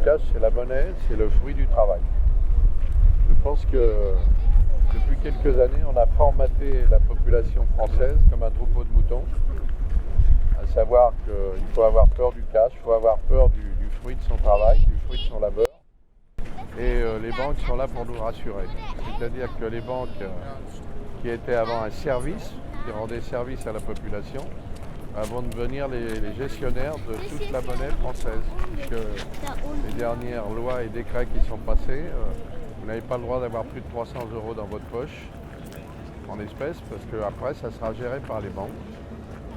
cash, c'est la monnaie, c'est le fruit du travail. Je pense que depuis quelques années, on a formaté la population française comme un troupeau de moutons, à savoir qu'il faut avoir peur du cash, il faut avoir peur du fruit de son travail, du fruit de son labeur. Et les banques sont là pour nous rassurer. C'est-à-dire que les banques qui étaient avant un service, qui rendaient service à la population, vont devenir les gestionnaires de toute la monnaie française. Puisque les dernières lois et décrets qui sont passés, vous n'avez pas le droit d'avoir plus de 300 € dans votre poche en espèces, parce qu'après ça sera géré par les banques.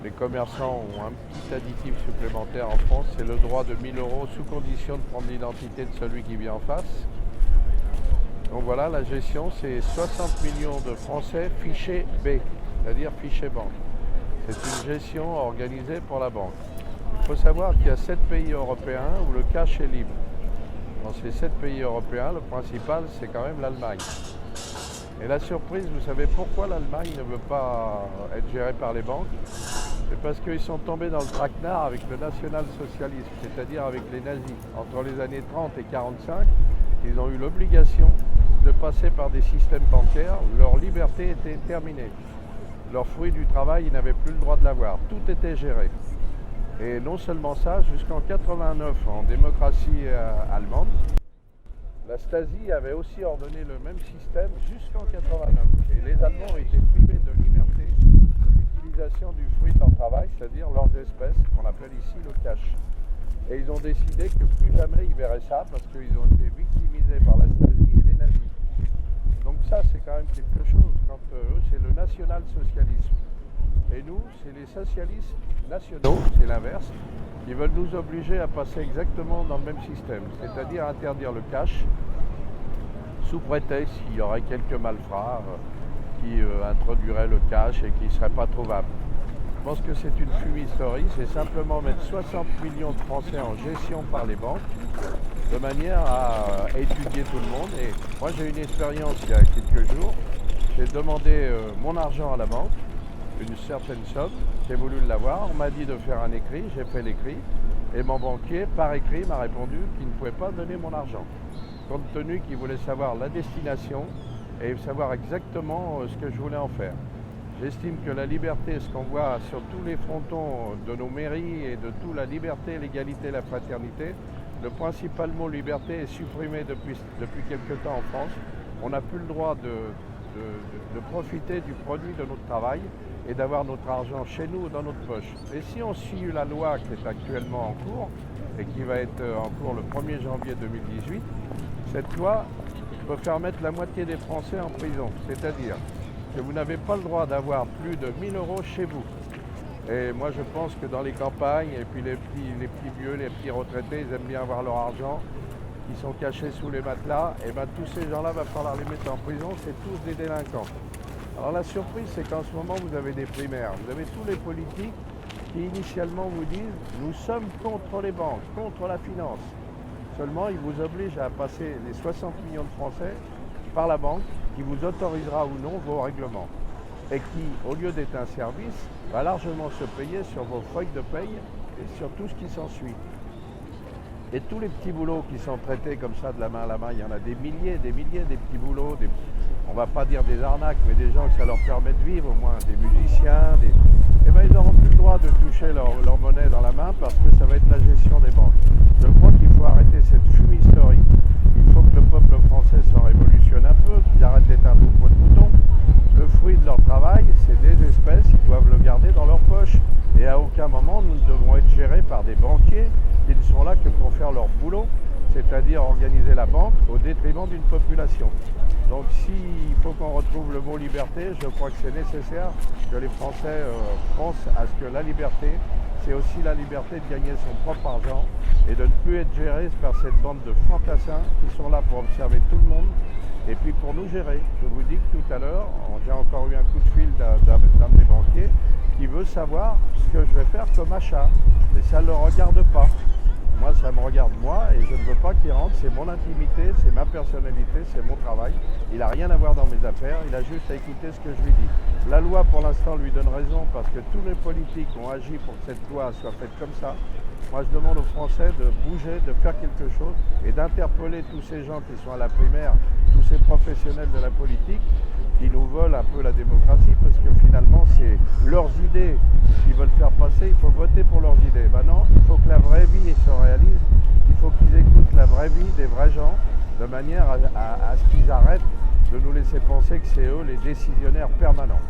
Les commerçants ont un petit additif supplémentaire en France, c'est le droit de 1 000 € sous condition de prendre l'identité de celui qui vient en face. Donc voilà, la gestion, c'est 60 millions de Français fichés B, c'est-à-dire fichés banque. C'est une gestion organisée pour la banque. Il faut savoir qu'il y a 7 pays européens où le cash est libre. Dans ces 7 pays européens, le principal, c'est quand même l'Allemagne. Et la surprise, vous savez pourquoi l'Allemagne ne veut pas être gérée par les banques? C'est parce qu'ils sont tombés dans le traquenard avec le national-socialisme, c'est-à-dire avec les nazis. Entre les années 30 et 45, ils ont eu l'obligation de passer par des systèmes bancaires. Leur liberté était terminée. Leur fruit du travail, ils n'avaient plus le droit de l'avoir. Tout était géré. Et non seulement ça, jusqu'en 89, en démocratie allemande, la Stasi avait aussi ordonné le même système jusqu'en 89. Et les Allemands ont été privés de liberté d'utilisation du fruit de leur travail, c'est-à-dire leurs espèces, qu'on appelle ici le cash. Et ils ont décidé que plus jamais ils verraient ça, parce qu'ils ont été victimisés par la Stasi et les nazis. Donc ça, c'est quand même quelque chose. Quand eux, c'est le national-socialisme. Et nous, c'est les socialistes nationaux, c'est l'inverse, qui veulent nous obliger à passer exactement dans le même système, c'est-à-dire interdire le cash, sous prétexte qu'il y aurait quelques malfrats qui introduiraient le cash et qui ne seraient pas trouvables. Je pense que c'est une fumisterie, c'est simplement mettre 60 millions de Français en gestion par les banques, de manière à étudier tout le monde. Et moi, j'ai eu une expérience il y a quelques jours, j'ai demandé mon argent à la banque, une certaine somme, j'ai voulu l'avoir, on m'a dit de faire un écrit, j'ai fait l'écrit, et mon banquier, par écrit, m'a répondu qu'il ne pouvait pas donner mon argent, compte tenu qu'il voulait savoir la destination et savoir exactement ce que je voulais en faire. J'estime que la liberté, ce qu'on voit sur tous les frontons de nos mairies et de toute la liberté, l'égalité, la fraternité, le principal mot liberté est supprimé depuis quelque temps en France. On n'a plus le droit de profiter du produit de notre travail et d'avoir notre argent chez nous ou dans notre poche. Et si on suit la loi qui est actuellement en cours et qui va être en cours le 1er janvier 2018, cette loi peut faire mettre la moitié des Français en prison. C'est-à-dire que vous n'avez pas le droit d'avoir plus de 1 000 € chez vous. Et moi je pense que dans les campagnes, et puis les petits vieux, les petits retraités, ils aiment bien avoir leur argent, qui sont cachés sous les matelas, et bien tous ces gens-là, il va falloir les mettre en prison, c'est tous des délinquants. Alors la surprise, c'est qu'en ce moment, vous avez des primaires, vous avez tous les politiques qui initialement vous disent « nous sommes contre les banques, contre la finance ». Seulement, ils vous obligent à passer les 60 millions de Français par la banque, qui vous autorisera ou non vos règlements, et qui, au lieu d'être un service, va largement se payer sur vos feuilles de paye et sur tout ce qui s'ensuit. Et tous les petits boulots qui sont traités comme ça de la main à la main, il y en a des milliers, des petits boulots, on ne va pas dire des arnaques, mais des gens que ça leur permet de vivre, au moins des musiciens, eh bien, ils n'auront plus le droit de toucher leur monnaie dans la main parce que ça va être la gestion des banques. Je crois qu'il faut arrêter cette fumisterie. Il faut que le peuple français s'en révolutionne un peu, qu'il arrête d'être un troupeau de moutons. Le fruit de leur travail, c'est des espèces, ils doivent le garder dans leur poche. Et à aucun moment, nous ne devrons être gérés par des banquiers qui ne sont là que pour faire leur boulot, c'est-à-dire organiser la banque au détriment d'une population. Donc s'il faut qu'on retrouve le mot liberté, je crois que c'est nécessaire que les Français pensent à ce que la liberté, c'est aussi la liberté de gagner son propre argent et de ne plus être géré par cette bande de fantassins qui sont là pour observer tout le monde et puis pour nous gérer. Je vous dis que tout à l'heure, j'ai encore eu un coup de fil d'un de mes banquiers qui veut savoir ce que je vais faire comme achat, mais ça ne le regarde pas. Moi, ça me regarde moi et je ne veux pas qu'il rentre, c'est mon intimité, c'est ma personnalité, c'est mon travail. Il n'a rien à voir dans mes affaires, il a juste à écouter ce que je lui dis. La loi, pour l'instant, lui donne raison parce que tous les politiques ont agi pour que cette loi soit faite comme ça. Moi, je demande aux Français de bouger, de faire quelque chose et d'interpeller tous ces gens qui sont à la primaire, tous ces professionnels de la politique qui nous volent un peu la démocratie, parce que finalement, c'est leurs idées qu'ils veulent faire passer. Il faut voter pour leurs idées. Maintenant, il faut que la vraie vie se réalise. Il faut qu'ils écoutent la vraie vie des vrais gens, de manière à ce qu'ils arrêtent de nous laisser penser que c'est eux les décisionnaires permanents.